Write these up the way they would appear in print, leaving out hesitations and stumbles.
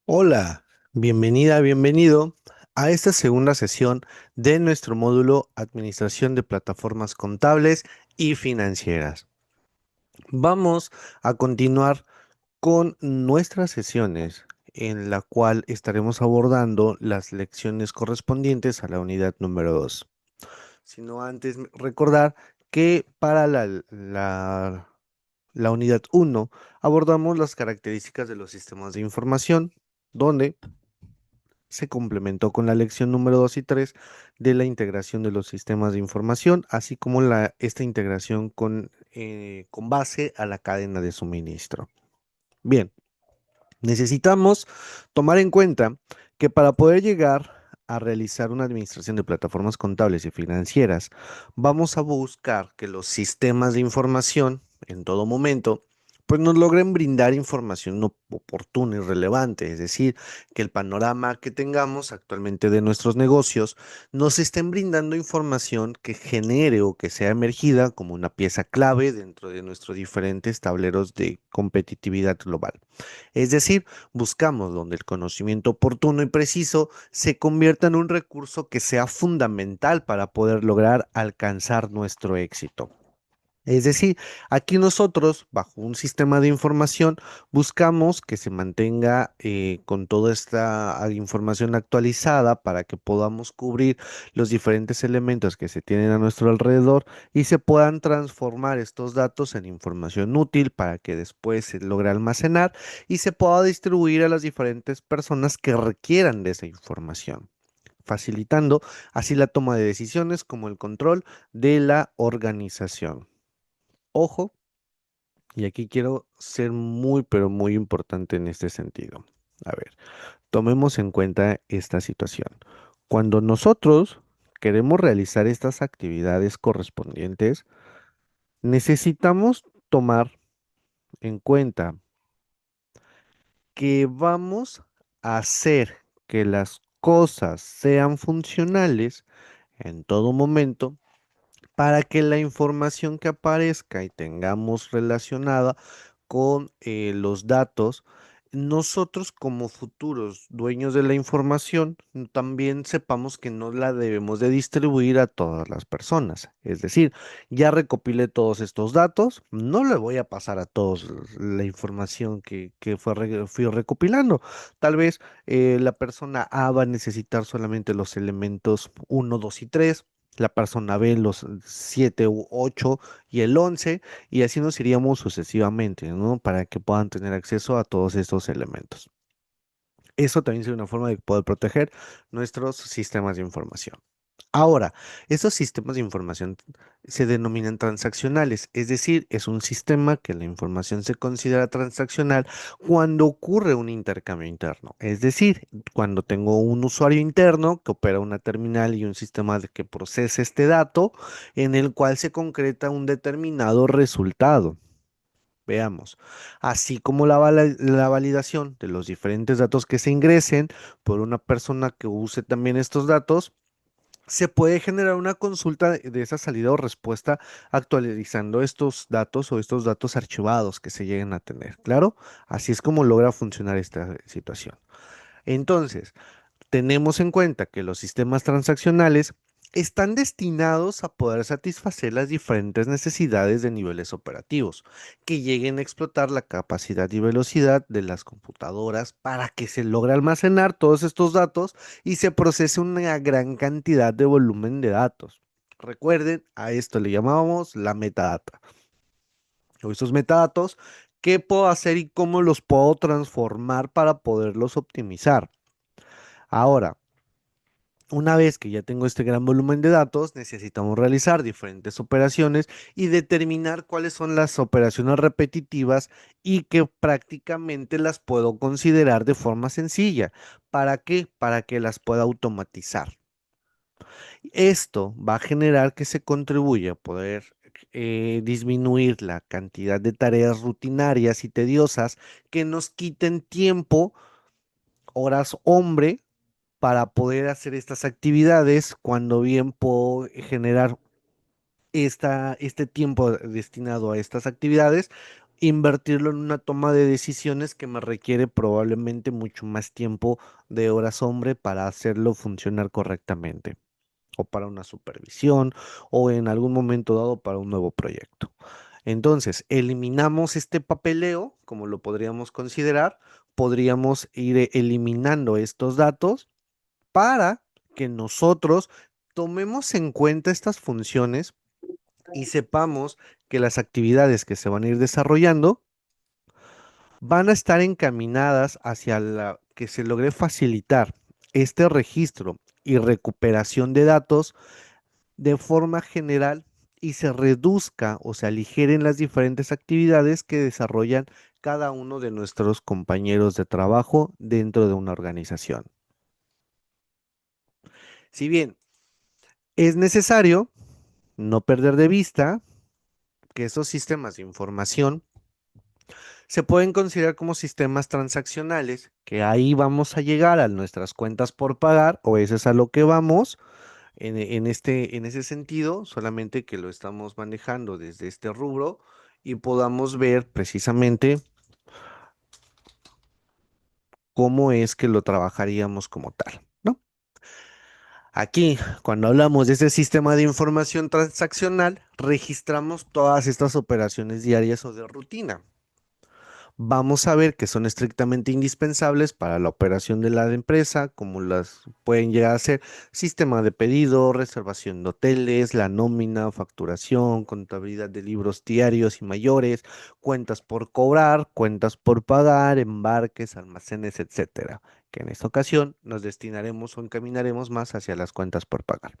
Hola, bienvenida, bienvenido a esta segunda sesión de nuestro módulo Administración de Plataformas Contables y Financieras. Vamos a continuar con nuestras sesiones en la cual estaremos abordando las lecciones correspondientes a la unidad número 2. Sino antes recordar que para la unidad uno abordamos las características de los sistemas de información, donde se complementó con la lección número 2 y 3 de la integración de los sistemas de información, así como esta integración con base a la cadena de suministro. Bien, necesitamos tomar en cuenta que para poder llegar a realizar una administración de plataformas contables y financieras, vamos a buscar que los sistemas de información en todo momento pues nos logren brindar información oportuna y relevante, es decir, que el panorama que tengamos actualmente de nuestros negocios nos estén brindando información que genere o que sea emergida como una pieza clave dentro de nuestros diferentes tableros de competitividad global. Es decir, buscamos donde el conocimiento oportuno y preciso se convierta en un recurso que sea fundamental para poder lograr alcanzar nuestro éxito. Es decir, aquí nosotros, bajo un sistema de información, buscamos que se mantenga con toda esta información actualizada para que podamos cubrir los diferentes elementos que se tienen a nuestro alrededor y se puedan transformar estos datos en información útil para que después se logre almacenar y se pueda distribuir a las diferentes personas que requieran de esa información, facilitando así la toma de decisiones como el control de la organización. Ojo, y aquí quiero ser muy, pero muy importante en este sentido. A ver, tomemos en cuenta esta situación. Cuando nosotros queremos realizar estas actividades correspondientes, necesitamos tomar en cuenta que vamos a hacer que las cosas sean funcionales en todo momento para que la información que aparezca y tengamos relacionada con los datos, nosotros como futuros dueños de la información también sepamos que no la debemos de distribuir a todas las personas. Es decir, ya recopilé todos estos datos, no le voy a pasar a todos la información que fui recopilando. Tal vez la persona A va a necesitar solamente los elementos uno, 2 y 3. La persona B los 7 u 8 y el 11 y así nos iríamos sucesivamente, ¿no? Para que puedan tener acceso a todos estos elementos. Eso también es una forma de poder proteger nuestros sistemas de información. Ahora, esos sistemas de información se denominan transaccionales, es decir, es un sistema que la información se considera transaccional cuando ocurre un intercambio interno, es decir, cuando tengo un usuario interno que opera una terminal y un sistema que procesa este dato en el cual se concreta un determinado resultado. Veamos, así como la validación de los diferentes datos que se ingresen por una persona que use también estos datos, se puede generar una consulta de esa salida o respuesta actualizando estos datos o estos datos archivados que se lleguen a tener. Claro, así es como logra funcionar esta situación. Entonces, tenemos en cuenta que los sistemas transaccionales están destinados a poder satisfacer las diferentes necesidades de niveles operativos, que lleguen a explotar la capacidad y velocidad de las computadoras para que se logre almacenar todos estos datos y se procese una gran cantidad de volumen de datos. Recuerden, a esto le llamábamos la metadata. O estos metadatos, ¿qué puedo hacer y cómo los puedo transformar para poderlos optimizar? Ahora, una vez que ya tengo este gran volumen de datos, necesitamos realizar diferentes operaciones y determinar cuáles son las operaciones repetitivas y que prácticamente las puedo considerar de forma sencilla. ¿Para qué? Para que las pueda automatizar. Esto va a generar que se contribuya a poder disminuir la cantidad de tareas rutinarias y tediosas que nos quiten tiempo, horas hombre para poder hacer estas actividades, cuando bien puedo generar este tiempo destinado a estas actividades invertirlo en una toma de decisiones que me requiere probablemente mucho más tiempo de horas hombre para hacerlo funcionar correctamente, o para una supervisión, o en algún momento dado para un nuevo proyecto. Entonces, eliminamos este papeleo, como lo podríamos considerar, podríamos ir eliminando estos datos para que nosotros tomemos en cuenta estas funciones y sepamos que las actividades que se van a ir desarrollando van a estar encaminadas hacia la que se logre facilitar este registro y recuperación de datos de forma general y se reduzca o se aligeren las diferentes actividades que desarrollan cada uno de nuestros compañeros de trabajo dentro de una organización. Si bien es necesario no perder de vista que esos sistemas de información se pueden considerar como sistemas transaccionales, que ahí vamos a llegar a nuestras cuentas por pagar, o eso es a lo que vamos en ese sentido, solamente que lo estamos manejando desde este rubro y podamos ver precisamente cómo es que lo trabajaríamos como tal, ¿no? Aquí, cuando hablamos de ese sistema de información transaccional, registramos todas estas operaciones diarias o de rutina. Vamos a ver que son estrictamente indispensables para la operación de la empresa, como las pueden llegar a ser sistema de pedido, reservación de hoteles, la nómina, facturación, contabilidad de libros diarios y mayores, cuentas por cobrar, cuentas por pagar, embarques, almacenes, etcétera, que en esta ocasión nos destinaremos o encaminaremos más hacia las cuentas por pagar.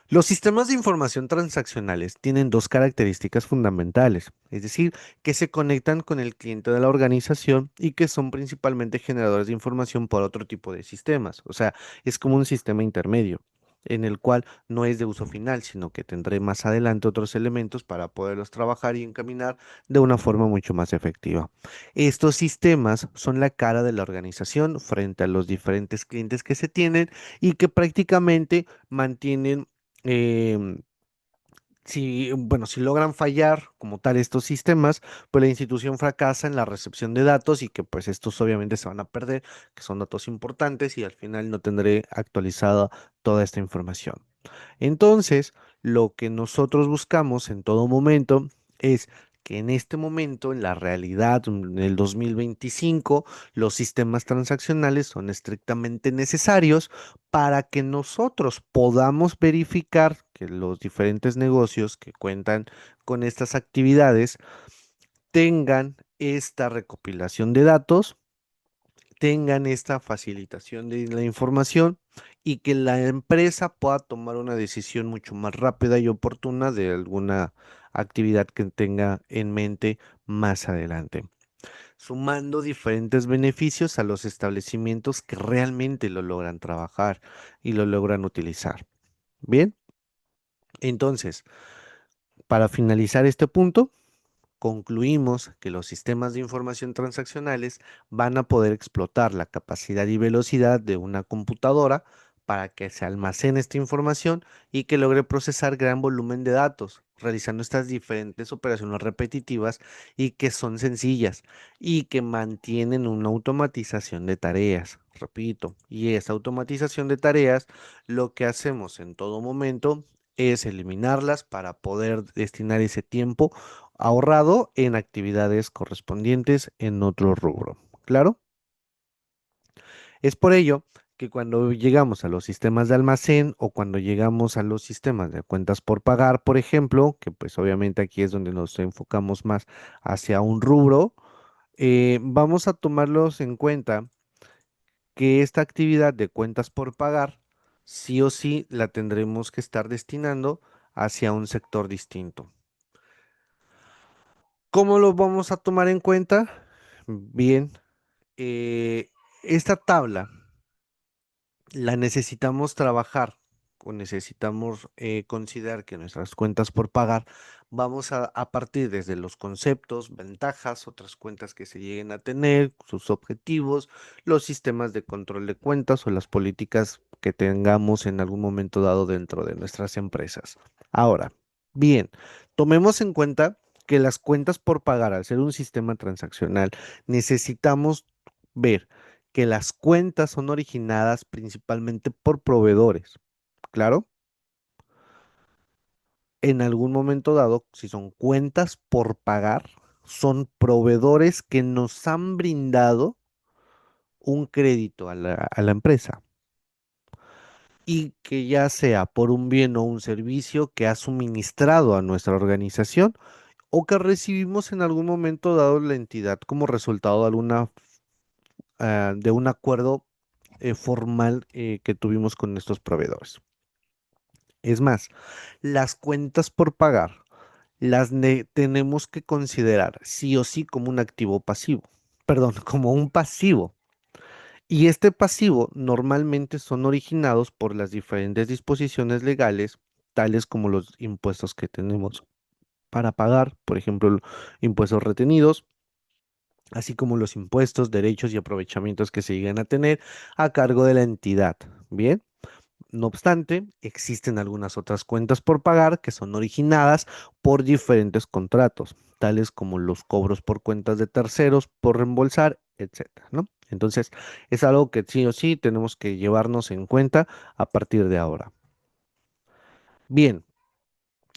Los sistemas de información transaccionales tienen dos características fundamentales, es decir, que se conectan con el cliente de la organización y que son principalmente generadores de información por otro tipo de sistemas. O sea, es como un sistema intermedio en el cual no es de uso final, sino que tendré más adelante otros elementos para poderlos trabajar y encaminar de una forma mucho más efectiva. Estos sistemas son la cara de la organización frente a los diferentes clientes que se tienen y que prácticamente mantienen em, si logran fallar como tal estos sistemas, pues la institución fracasa en la recepción de datos y que pues estos obviamente se van a perder, que son datos importantes y al final no tendré actualizada toda esta información. Entonces, lo que nosotros buscamos en todo momento es que en este momento, en la realidad, en el 2025, los sistemas transaccionales son estrictamente necesarios para que nosotros podamos verificar que los diferentes negocios que cuentan con estas actividades tengan esta recopilación de datos, tengan esta facilitación de la información y que la empresa pueda tomar una decisión mucho más rápida y oportuna de alguna actividad que tenga en mente más adelante, sumando diferentes beneficios a los establecimientos que realmente lo logran trabajar y lo logran utilizar. Bien, entonces, para finalizar este punto, concluimos que los sistemas de información transaccionales van a poder explotar la capacidad y velocidad de una computadora para que se almacene esta información y que logre procesar gran volumen de datos, realizando estas diferentes operaciones repetitivas y que son sencillas y que mantienen una automatización de tareas. Repito, y esa automatización de tareas, lo que hacemos en todo momento es eliminarlas para poder destinar ese tiempo ahorrado en actividades correspondientes en otro rubro. ¿Claro? Es por ello que cuando llegamos a los sistemas de almacén o cuando llegamos a los sistemas de cuentas por pagar, por ejemplo, que pues obviamente aquí es donde nos enfocamos más hacia un rubro, vamos a tomarlos en cuenta que esta actividad de cuentas por pagar, sí o sí la tendremos que estar destinando hacia un sector distinto. ¿Cómo lo vamos a tomar en cuenta? Bien, eh, esta tabla la necesitamos trabajar o necesitamos considerar que nuestras cuentas por pagar vamos a partir desde los conceptos, ventajas, otras cuentas que se lleguen a tener, sus objetivos, los sistemas de control de cuentas o las políticas que tengamos en algún momento dado dentro de nuestras empresas. Ahora, bien, tomemos en cuenta que las cuentas por pagar, al ser un sistema transaccional, necesitamos ver que las cuentas son originadas principalmente por proveedores. Claro, en algún momento dado, si son cuentas por pagar, son proveedores que nos han brindado un crédito a la empresa y que ya sea por un bien o un servicio que ha suministrado a nuestra organización o que recibimos en algún momento dado la entidad como resultado de de un acuerdo formal que tuvimos con estos proveedores. Es más, las cuentas por pagar tenemos que considerar sí o sí como un activo pasivo, perdón, como un pasivo. Y este pasivo normalmente son originados por las diferentes disposiciones legales, tales como los impuestos que tenemos para pagar, por ejemplo, impuestos retenidos, así como los impuestos, derechos y aprovechamientos que se llegan a tener a cargo de la entidad. Bien. No obstante, existen algunas otras cuentas por pagar que son originadas por diferentes contratos, tales como los cobros por cuentas de terceros, por reembolsar, etcétera, ¿no? Entonces, es algo que sí o sí tenemos que llevarnos en cuenta a partir de ahora. Bien,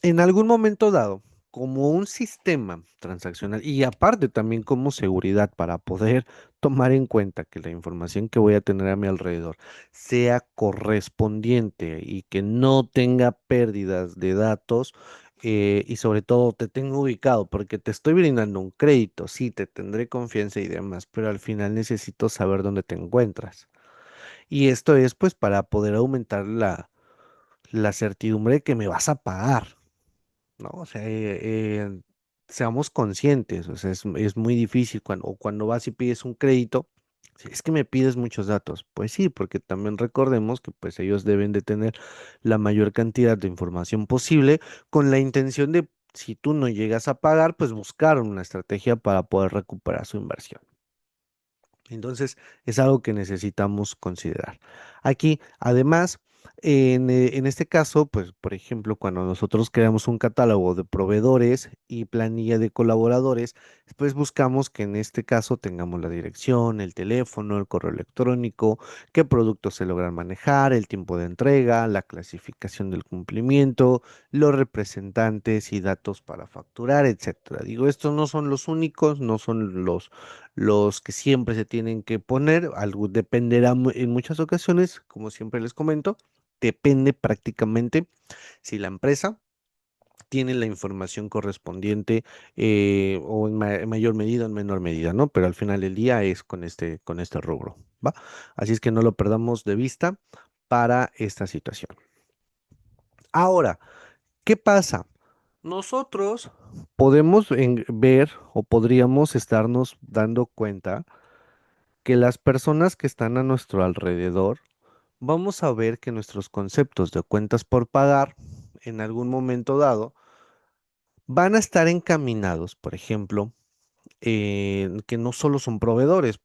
en algún momento dado, como un sistema transaccional y aparte también como seguridad para poder tomar en cuenta que la información que voy a tener a mi alrededor sea correspondiente y que no tenga pérdidas de datos, y sobre todo te tengo ubicado porque te estoy brindando un crédito, sí, te tendré confianza y demás, pero al final necesito saber dónde te encuentras. Y esto es pues para poder aumentar la certidumbre de que me vas a pagar. ¿No? O sea, seamos conscientes, o sea, es muy difícil cuando vas y pides un crédito, si es que me pides muchos datos, pues sí, porque también recordemos que pues ellos deben de tener la mayor cantidad de información posible con la intención de, si tú no llegas a pagar, pues buscar una estrategia para poder recuperar su inversión. Entonces, es algo que necesitamos considerar. Aquí, además, en este caso, pues, por ejemplo, cuando nosotros creamos un catálogo de proveedores y planilla de colaboradores, pues buscamos que en este caso tengamos la dirección, el teléfono, el correo electrónico, qué productos se logran manejar, el tiempo de entrega, la clasificación del cumplimiento, los representantes y datos para facturar, etcétera. Digo, estos no son los únicos, no son los que siempre se tienen que poner, algo dependerá en muchas ocasiones, como siempre les comento, depende prácticamente si la empresa tiene la información correspondiente, o en mayor medida o en menor medida, ¿no? Pero al final del día es con este rubro, ¿va? Así es que no lo perdamos de vista para esta situación. Ahora, ¿qué pasa? Nosotros podemos ver o podríamos estarnos dando cuenta que las personas que están a nuestro alrededor, vamos a ver que nuestros conceptos de cuentas por pagar en algún momento dado van a estar encaminados, por ejemplo, que no solo son proveedores,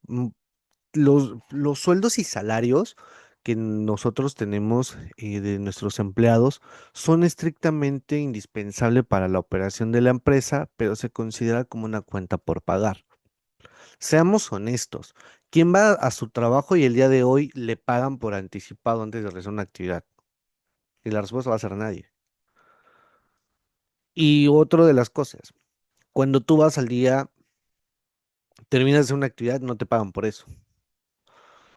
los sueldos y salarios que nosotros tenemos de nuestros empleados son estrictamente indispensables para la operación de la empresa, pero se considera como una cuenta por pagar. Seamos honestos. ¿Quién va a su trabajo y el día de hoy le pagan por anticipado antes de realizar una actividad? Y la respuesta va a ser nadie. Y otro de las cosas, cuando tú vas al día, terminas de hacer una actividad, no te pagan por eso.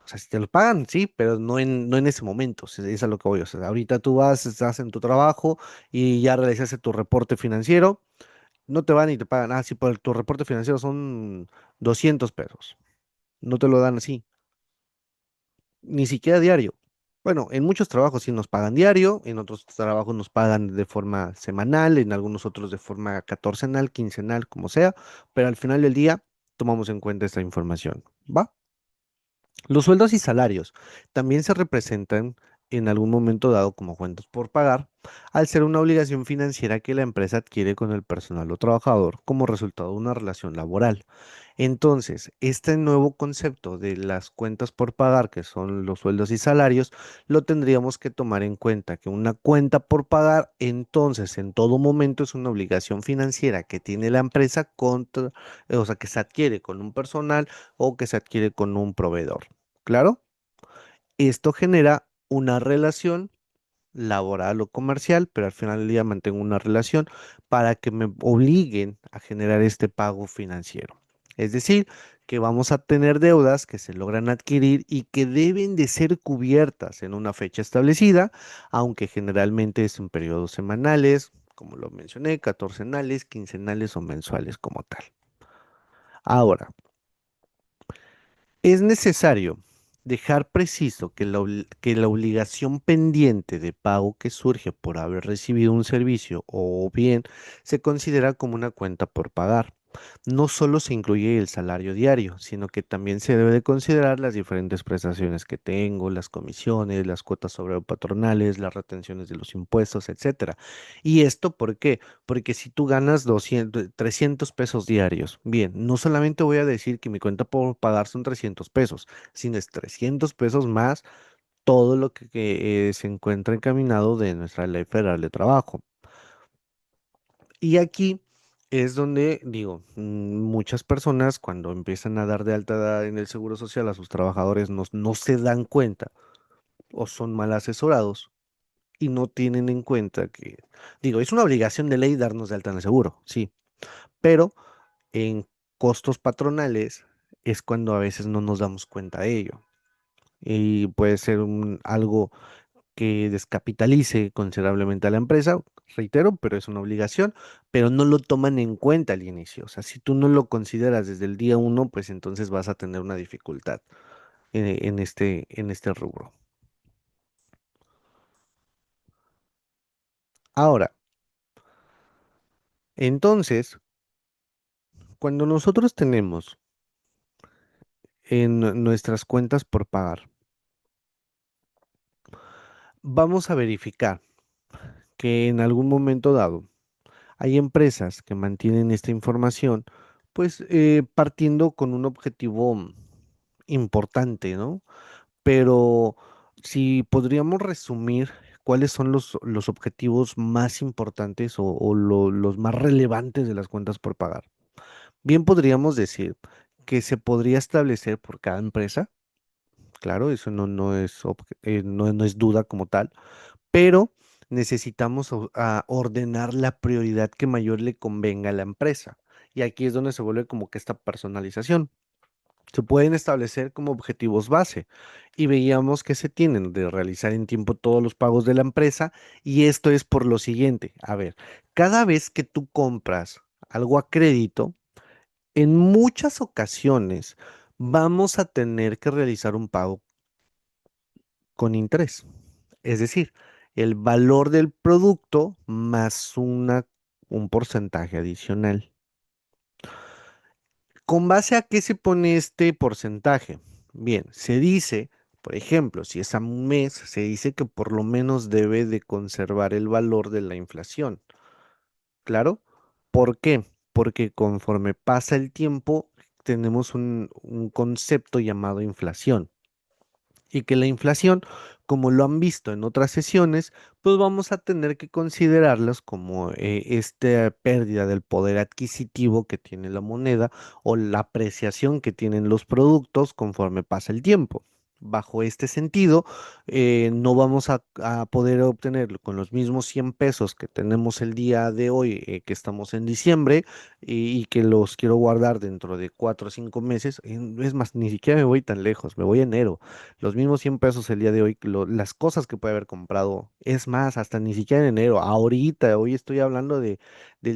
O sea, si te lo pagan, sí, pero no en ese momento, es a lo que voy. O sea, ahorita tú vas, estás en tu trabajo y ya realizaste tu reporte financiero, no te van y te pagan, ah, sí, por tu reporte financiero son 200 pesos. No te lo dan así, ni siquiera diario. Bueno, en muchos trabajos sí nos pagan diario, en otros trabajos nos pagan de forma semanal, en algunos otros de forma catorcenal, quincenal, como sea, pero al final del día tomamos en cuenta esta información, ¿va? Los sueldos y salarios también se representan en algún momento dado como cuentas por pagar, al ser una obligación financiera que la empresa adquiere con el personal o trabajador como resultado de una relación laboral. Entonces, este nuevo concepto de las cuentas por pagar, que son los sueldos y salarios, lo tendríamos que tomar en cuenta, que una cuenta por pagar, entonces, en todo momento es una obligación financiera que tiene la empresa contra, o sea, que se adquiere con un personal o que se adquiere con un proveedor. ¿Claro? Esto genera una relación laboral o comercial, pero al final del día mantengo una relación para que me obliguen a generar este pago financiero. Es decir, que vamos a tener deudas que se logran adquirir y que deben de ser cubiertas en una fecha establecida, aunque generalmente es en periodos semanales, como lo mencioné, catorcenales, quincenales o mensuales como tal. Ahora, es necesario dejar preciso que que la obligación pendiente de pago que surge por haber recibido un servicio o bien se considera como una cuenta por pagar. No solo se incluye el salario diario, sino que también se debe de considerar las diferentes prestaciones que tengo, las comisiones, las cuotas sobre patronales, las retenciones de los impuestos, etcétera. ¿Y esto por qué? Porque si tú ganas 200, 300 pesos diarios, bien, no solamente voy a decir que mi cuenta por pagar son 300 pesos, sino es 300 pesos más todo lo que se encuentra encaminado de nuestra Ley Federal de Trabajo. Y aquí es donde digo, muchas personas cuando empiezan a dar de alta en el Seguro Social a sus trabajadores no se dan cuenta o son mal asesorados y no tienen en cuenta que, digo, es una obligación de ley darnos de alta en el seguro, sí, pero en costos patronales es cuando a veces no nos damos cuenta de ello. Y puede ser algo que descapitalice considerablemente a la empresa, reitero, pero es una obligación, pero no lo toman en cuenta al inicio. O sea, si tú no lo consideras desde el día uno, pues entonces vas a tener una dificultad en este rubro. Ahora, entonces, cuando nosotros tenemos en nuestras cuentas por pagar, vamos a verificar que en algún momento dado hay empresas que mantienen esta información, pues partiendo con un objetivo importante, ¿no? Pero si podríamos resumir cuáles son los objetivos más importantes o los más relevantes de las cuentas por pagar, bien podríamos decir que se podría establecer por cada empresa, claro, eso no es duda como tal, pero necesitamos ordenar la prioridad que mayor le convenga a la empresa. Y aquí es donde se vuelve como que esta personalización. Se pueden establecer como objetivos base y veíamos que se tienen de realizar en tiempo todos los pagos de la empresa y esto es por lo siguiente. A ver, cada vez que tú compras algo a crédito, en muchas ocasiones vamos a tener que realizar un pago con interés. Es decir, el valor del producto más un porcentaje adicional. ¿Con base a qué se pone este porcentaje? Bien, se dice, por ejemplo, si es a un mes, se dice que por lo menos debe de conservar el valor de la inflación. ¿Claro? ¿Por qué? Porque conforme pasa el tiempo, tenemos un concepto llamado inflación y que la inflación, como lo han visto en otras sesiones, pues vamos a tener que considerarlas como esta pérdida del poder adquisitivo que tiene la moneda o la apreciación que tienen los productos conforme pasa el tiempo. Bajo este sentido, no vamos a poder obtener con los mismos 100 pesos que tenemos el día de hoy, que estamos en diciembre, y que los quiero guardar dentro de 4 o 5 meses. Es más, ni siquiera me voy tan lejos, me voy a enero los mismos 100 pesos el día de hoy, las cosas que puede haber comprado, es más, hasta ni siquiera en enero, ahorita, hoy estoy hablando del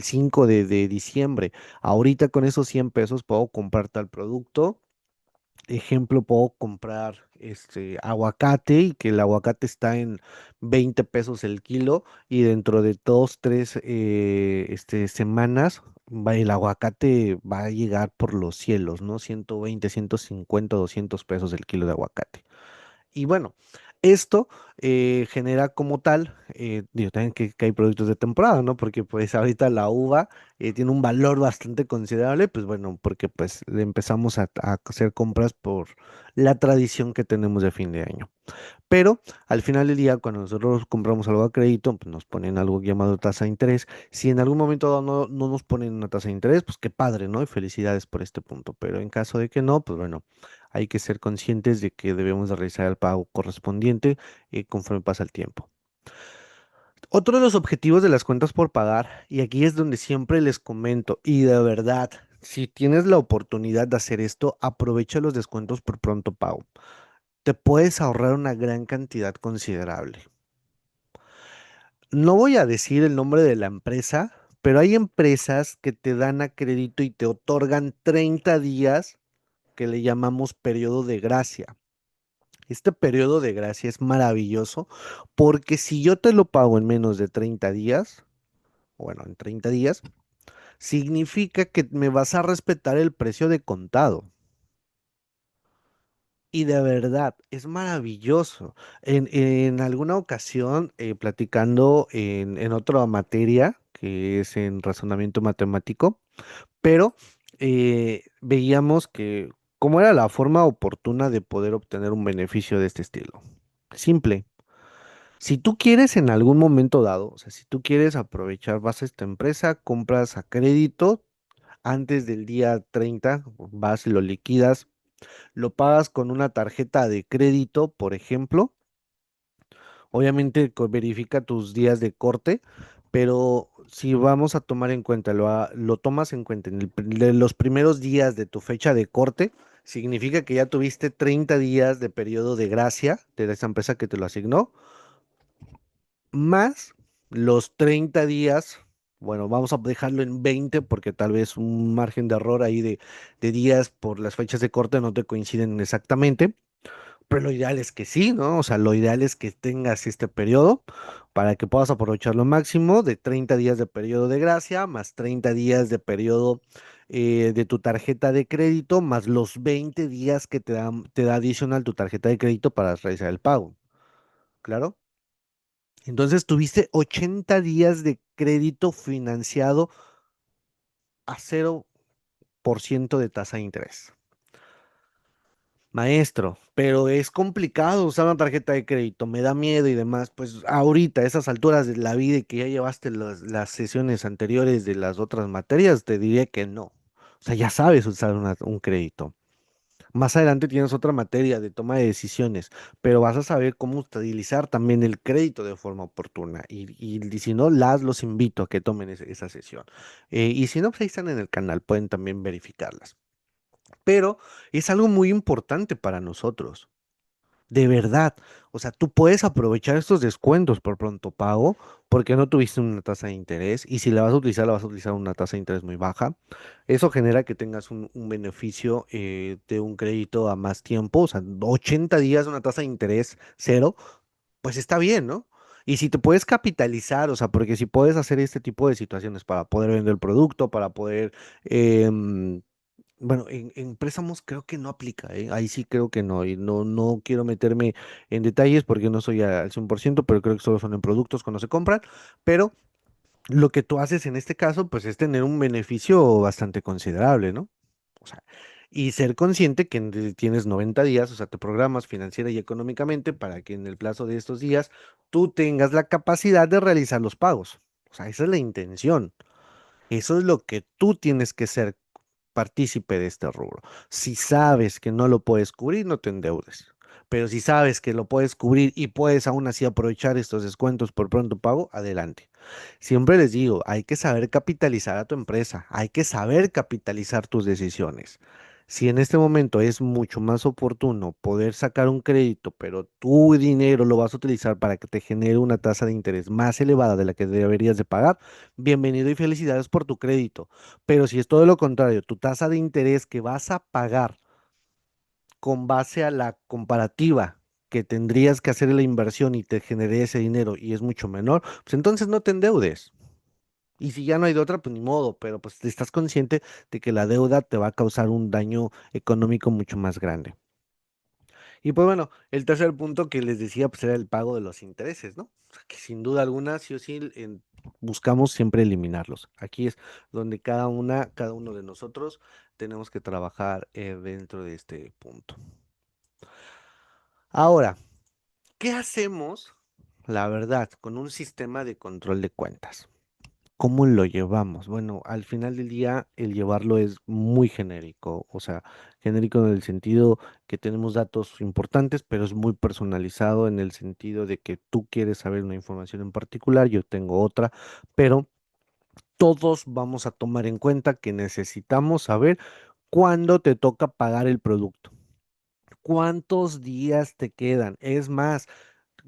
5 de diciembre, ahorita con esos 100 pesos puedo comprar tal producto. Ejemplo, puedo comprar este aguacate y que el aguacate está en 20 pesos el kilo y dentro de 2, 3 semanas el aguacate va a llegar por los cielos, ¿no? 120, 150, 200 pesos el kilo de aguacate. Y bueno, Esto genera como tal, digo, también que hay productos de temporada, ¿no? Porque pues ahorita la uva tiene un valor bastante considerable, pues bueno, porque pues le empezamos a hacer compras por la tradición que tenemos de fin de año. Pero al final del día, cuando nosotros compramos algo a crédito, pues nos ponen algo llamado tasa de interés. Si en algún momento dado no nos ponen una tasa de interés, pues qué padre, ¿no? Y felicidades por este punto. Pero en caso de que no, pues bueno, hay que ser conscientes de que debemos de realizar el pago correspondiente conforme pasa el tiempo. Otro de los objetivos de las cuentas por pagar, y aquí es donde siempre les comento, y de verdad, si tienes la oportunidad de hacer esto, aprovecha los descuentos por pronto pago. Te puedes ahorrar una gran cantidad considerable. No voy a decir el nombre de la empresa, pero hay empresas que te dan a crédito y te otorgan 30 días que le llamamos periodo de gracia. Este periodo de gracia es maravilloso porque si yo te lo pago en menos de 30 días, bueno, en 30 días, significa que me vas a respetar el precio de contado. Y de verdad, es maravilloso. En alguna ocasión, platicando en otra materia, que es en razonamiento matemático, pero veíamos que cómo era la forma oportuna de poder obtener un beneficio de este estilo. Simple. Si tú quieres en algún momento dado, o sea, si tú quieres aprovechar, vas a esta empresa, compras a crédito antes del día 30, vas y lo liquidas, lo pagas con una tarjeta de crédito, por ejemplo. Obviamente verifica tus días de corte, pero si vamos a tomar en cuenta, lo tomas en cuenta en de los primeros días de tu fecha de corte, significa que ya tuviste 30 días de periodo de gracia de esa empresa que te lo asignó, más los 30 días. Bueno, vamos a dejarlo en 20 porque tal vez un margen de error ahí de días por las fechas de corte no te coinciden exactamente. Pero lo ideal es que sí, ¿no? O sea, lo ideal es que tengas este periodo para que puedas aprovechar lo máximo de 30 días de periodo de gracia, más 30 días de periodo de tu tarjeta de crédito, más los 20 días que te da adicional tu tarjeta de crédito para realizar el pago. ¿Claro? Entonces tuviste 80 días de crédito financiado a 0% de tasa de interés. Maestro, pero es complicado usar una tarjeta de crédito, me da miedo y demás. Pues ahorita, a esas alturas de la vida y que ya llevaste las sesiones anteriores de las otras materias, te diría que no. O sea, ya sabes usar un crédito. Más adelante tienes otra materia de toma de decisiones, pero vas a saber cómo utilizar también el crédito de forma oportuna. Y si no, los invito a que tomen esa sesión. Y si no, pues ahí están en el canal, pueden también verificarlas. Pero es algo muy importante para nosotros. De verdad, o sea, tú puedes aprovechar estos descuentos por pronto pago porque no tuviste una tasa de interés y si la vas a utilizar una tasa de interés muy baja. Eso genera que tengas un beneficio de un crédito a más tiempo, o sea, 80 días una tasa de interés cero, pues está bien, ¿no? Y si te puedes capitalizar, o sea, porque si puedes hacer este tipo de situaciones para poder vender el producto, para poder bueno, en préstamos creo que no aplica, ¿eh? Ahí sí creo que no, y no quiero meterme en detalles porque no soy al 100%, pero creo que solo son en productos cuando se compran, pero lo que tú haces en este caso, pues es tener un beneficio bastante considerable, ¿no? O sea, y ser consciente que tienes 90 días, o sea, te programas financiera y económicamente para que en el plazo de estos días tú tengas la capacidad de realizar los pagos. O sea, esa es la intención. Eso es lo que tú tienes que ser partícipe de este rubro. Si sabes que no lo puedes cubrir, no te endeudes. Pero si sabes que lo puedes cubrir y puedes aún así aprovechar estos descuentos por pronto pago, adelante. Siempre les digo, hay que saber capitalizar a tu empresa, hay que saber capitalizar tus decisiones. Si en este momento es mucho más oportuno poder sacar un crédito, pero tu dinero lo vas a utilizar para que te genere una tasa de interés más elevada de la que deberías de pagar, bienvenido y felicidades por tu crédito. Pero si es todo lo contrario, tu tasa de interés que vas a pagar con base a la comparativa que tendrías que hacer la inversión y te genere ese dinero y es mucho menor, pues entonces no te endeudes. Y si ya no hay de otra, pues ni modo, pero pues estás consciente de que la deuda te va a causar un daño económico mucho más grande. Y pues bueno, el tercer punto que les decía, pues era el pago de los intereses, ¿no? O sea, que sin duda alguna, sí o sí, buscamos siempre eliminarlos. Aquí es donde cada uno de nosotros tenemos que trabajar dentro de este punto. Ahora, ¿qué hacemos, la verdad, con un sistema de control de cuentas? ¿Cómo lo llevamos? Bueno, al final del día el llevarlo es muy genérico, o sea, genérico en el sentido que tenemos datos importantes, pero es muy personalizado en el sentido de que tú quieres saber una información en particular, yo tengo otra, pero todos vamos a tomar en cuenta que necesitamos saber cuándo te toca pagar el producto. ¿Cuántos días te quedan? Es más,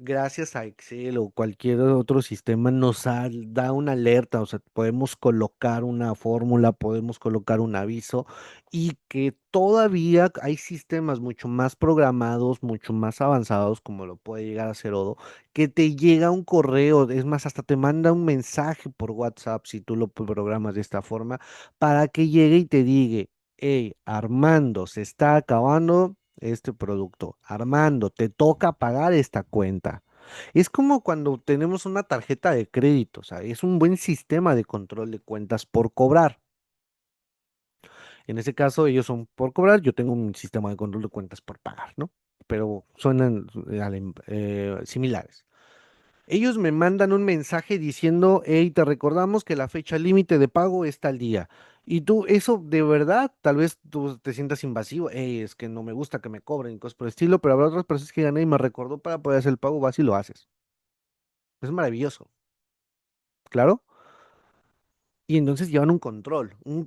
gracias a Excel o cualquier otro sistema da una alerta, o sea, podemos colocar una fórmula, podemos colocar un aviso y que todavía hay sistemas mucho más programados, mucho más avanzados, como lo puede llegar a ser Odo, que te llega un correo, es más, hasta te manda un mensaje por WhatsApp si tú lo programas de esta forma, para que llegue y te diga, hey, Armando, se está acabando este producto. Armando, te toca pagar esta cuenta. Es como cuando tenemos una tarjeta de crédito, o sea, es un buen sistema de control de cuentas por cobrar. En ese caso, ellos son por cobrar, yo tengo un sistema de control de cuentas por pagar, ¿no? Pero suenan similares. Ellos me mandan un mensaje diciendo, hey, te recordamos que la fecha límite de pago es tal día. Y tú, eso de verdad, tal vez tú te sientas invasivo, hey, es que no me gusta que me cobren y cosas por el estilo, pero habrá otras personas que gané y me recordó para poder hacer el pago, vas y lo haces. Es maravilloso, claro. Y entonces llevan un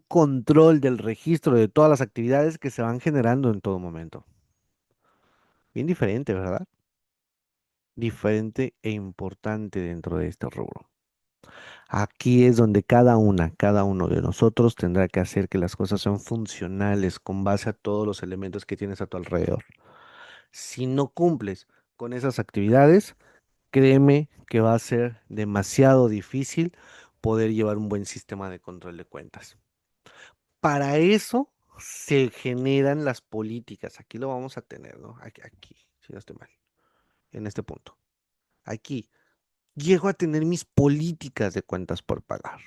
control del registro de todas las actividades que se van generando en todo momento. Bien diferente, ¿verdad? Diferente e importante dentro de este rubro. Aquí es donde cada uno de nosotros tendrá que hacer que las cosas sean funcionales con base a todos los elementos que tienes a tu alrededor. Si no cumples con esas actividades, créeme que va a ser demasiado difícil poder llevar un buen sistema de control de cuentas. Para eso se generan las políticas. Aquí lo vamos a tener, ¿no? Aquí, si no estoy mal, en este punto. Aquí, llego a tener mis políticas de cuentas por pagar.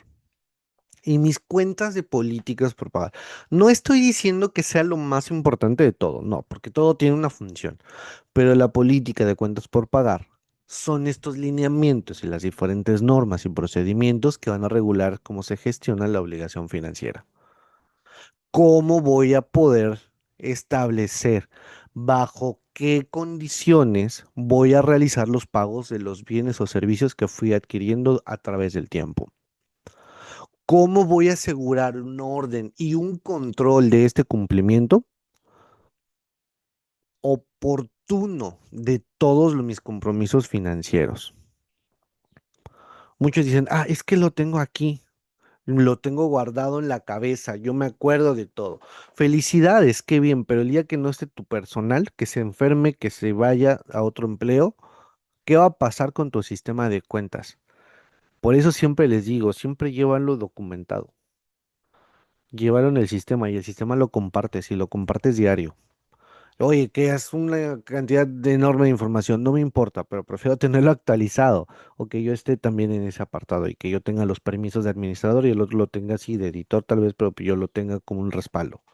Y mis cuentas de políticas por pagar. No estoy diciendo que sea lo más importante de todo, no, porque todo tiene una función. Pero la política de cuentas por pagar son estos lineamientos y las diferentes normas y procedimientos que van a regular cómo se gestiona la obligación financiera. ¿Cómo voy a poder establecer bajo qué condiciones voy a realizar los pagos de los bienes o servicios que fui adquiriendo a través del tiempo? ¿Cómo voy a asegurar un orden y un control de este cumplimiento oportuno de todos mis compromisos financieros? Muchos dicen, es que lo tengo aquí, lo tengo guardado en la cabeza, yo me acuerdo de todo. Felicidades, qué bien, pero el día que no esté tu personal, que se enferme, que se vaya a otro empleo, ¿qué va a pasar con tu sistema de cuentas? Por eso siempre les digo, siempre llévanlo documentado. Llévalo en el sistema y el sistema lo compartes y lo compartes diario. Oye, que es una cantidad enorme de información, no me importa, pero prefiero tenerlo actualizado o que yo esté también en ese apartado y que yo tenga los permisos de administrador y el otro lo tenga así de editor tal vez, pero que yo lo tenga como un respaldo.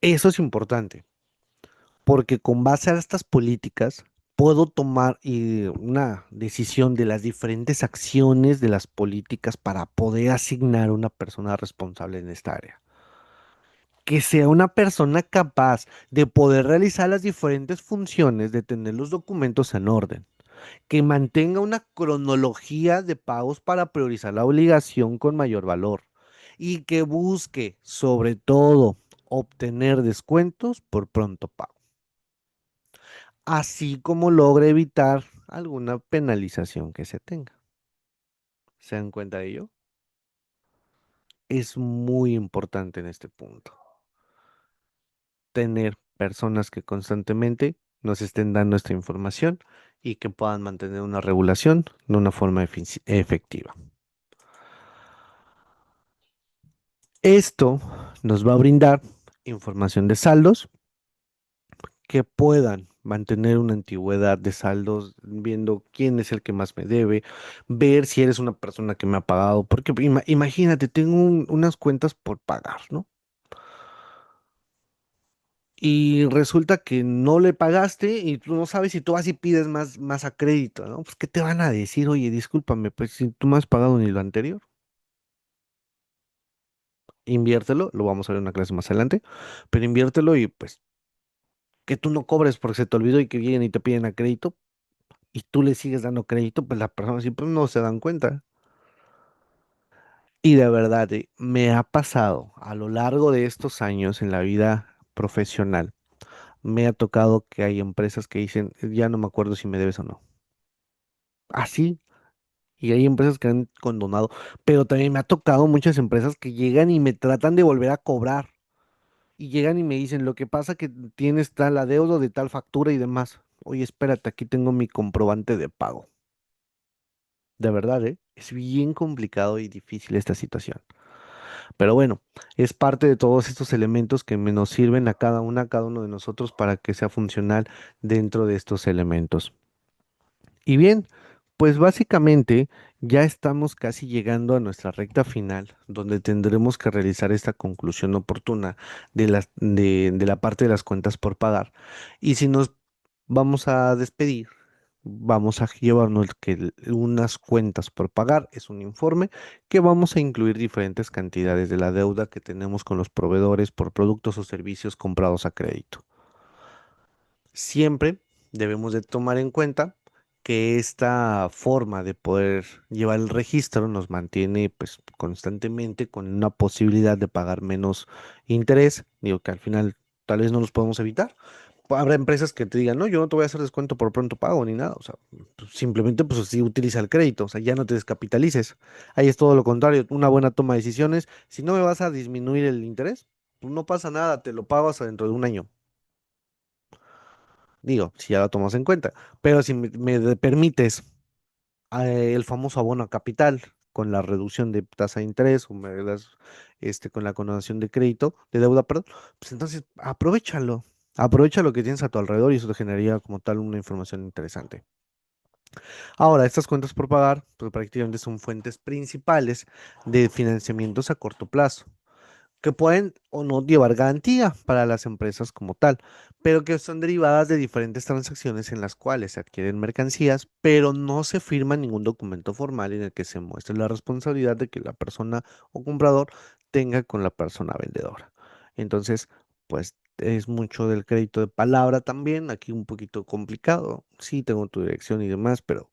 Eso es importante, porque con base a estas políticas puedo tomar una decisión de las diferentes acciones de las políticas para poder asignar una persona responsable en esta área. Que sea una persona capaz de poder realizar las diferentes funciones, de tener los documentos en orden, que mantenga una cronología de pagos para priorizar la obligación con mayor valor y que busque, sobre todo, obtener descuentos por pronto pago, así como logre evitar alguna penalización que se tenga. ¿Se dan cuenta de ello? Es muy importante en este punto tener personas que constantemente nos estén dando esta información y que puedan mantener una regulación de una forma efectiva. Esto nos va a brindar información de saldos que puedan mantener una antigüedad de saldos, viendo quién es el que más me debe, ver si eres una persona que me ha pagado, porque imagínate, tengo unas cuentas por pagar, ¿no? Y resulta que no le pagaste y tú no sabes si tú vas y pides más a crédito, ¿no? Pues, ¿qué te van a decir? Oye, discúlpame, pues si tú no has pagado ni lo anterior, inviértelo, lo vamos a ver en una clase más adelante, pero inviértelo y pues que tú no cobres porque se te olvidó y que lleguen y te piden a crédito y tú le sigues dando crédito, pues la persona sí, pues no se dan cuenta. Y de verdad, me ha pasado a lo largo de estos años en la vida profesional, me ha tocado que hay empresas que dicen, ya no me acuerdo si me debes o no. Así. Y hay empresas que han condonado, pero también me ha tocado muchas empresas que llegan y me tratan de volver a cobrar. Y llegan y me dicen, lo que pasa que tienes tal adeudo de tal factura y demás. Oye, espérate, aquí tengo mi comprobante de pago. De verdad, ¿eh? Es bien complicado y difícil esta situación. Pero bueno, es parte de todos estos elementos que nos sirven a a cada uno de nosotros para que sea funcional dentro de estos elementos. Y bien, pues básicamente ya estamos casi llegando a nuestra recta final, donde tendremos que realizar esta conclusión oportuna de la parte de las cuentas por pagar. Y si nos vamos a despedir, vamos a llevarnos unas cuentas por pagar, es un informe que vamos a incluir diferentes cantidades de la deuda que tenemos con los proveedores por productos o servicios comprados a crédito. Siempre debemos de tomar en cuenta que esta forma de poder llevar el registro nos mantiene pues constantemente con una posibilidad de pagar menos interés, digo que al final tal vez no los podemos evitar. Habrá empresas que te digan, no, yo no te voy a hacer descuento por pronto pago ni nada, o sea, pues, simplemente pues sí utiliza el crédito, o sea, ya no te descapitalices. Ahí es todo lo contrario, una buena toma de decisiones. Si no me vas a disminuir el interés, pues no pasa nada, te lo pago hasta dentro de un año. Digo, si ya lo tomas en cuenta. Pero si permites el famoso abono a capital con la reducción de tasa de interés o me das con la condonación de crédito, de deuda, perdón, pues entonces aprovéchalo. Aprovecha lo que tienes a tu alrededor y eso te generaría como tal una información interesante. Ahora, estas cuentas por pagar, pues prácticamente son fuentes principales de financiamientos a corto plazo que pueden o no llevar garantía para las empresas como tal, pero que son derivadas de diferentes transacciones en las cuales se adquieren mercancías, pero no se firma ningún documento formal en el que se muestre la responsabilidad de que la persona o comprador tenga con la persona vendedora. Entonces, pues es mucho del crédito de palabra también, aquí un poquito complicado. Sí, tengo tu dirección y demás, pero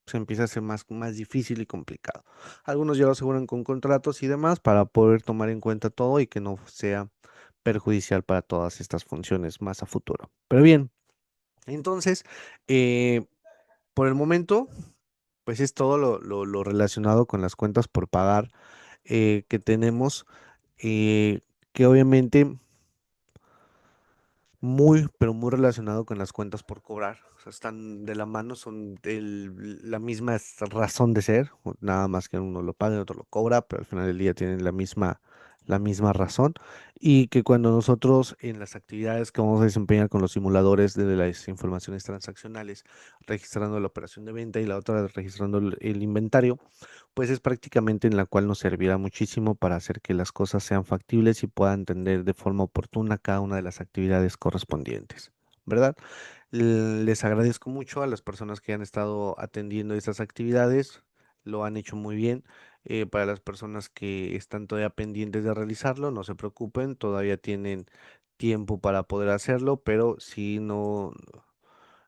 se empieza a hacer más difícil y complicado. Algunos ya lo aseguran con contratos y demás para poder tomar en cuenta todo y que no sea perjudicial para todas estas funciones más a futuro. Pero bien, entonces, eh, por el momento, pues es todo lo relacionado con las cuentas por pagar que tenemos, eh, que obviamente muy, pero muy relacionado con las cuentas por cobrar. O sea, están de la mano, son la misma razón de ser, nada más que uno lo paga y otro lo cobra, pero al final del día tienen la misma razón. Y que cuando nosotros en las actividades que vamos a desempeñar con los simuladores de las informaciones transaccionales, registrando la operación de venta y la otra registrando el inventario, pues es prácticamente en la cual nos servirá muchísimo para hacer que las cosas sean factibles y puedan entender de forma oportuna cada una de las actividades correspondientes, ¿verdad? Les agradezco mucho a las personas que han estado atendiendo estas actividades, lo han hecho muy bien. Para las personas que están todavía pendientes de realizarlo, no se preocupen, todavía tienen tiempo para poder hacerlo, pero si no,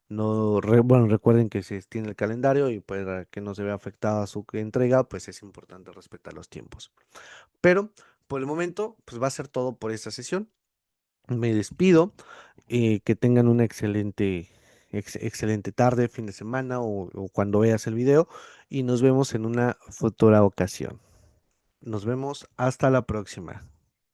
bueno, recuerden que se tiene el calendario y para que no se vea afectada su entrega, pues es importante respetar los tiempos. Pero por el momento, pues va a ser todo por esta sesión. Me despido, que tengan una excelente tarde, fin de semana o cuando veas el video y nos vemos en una futura ocasión. Nos vemos hasta la próxima.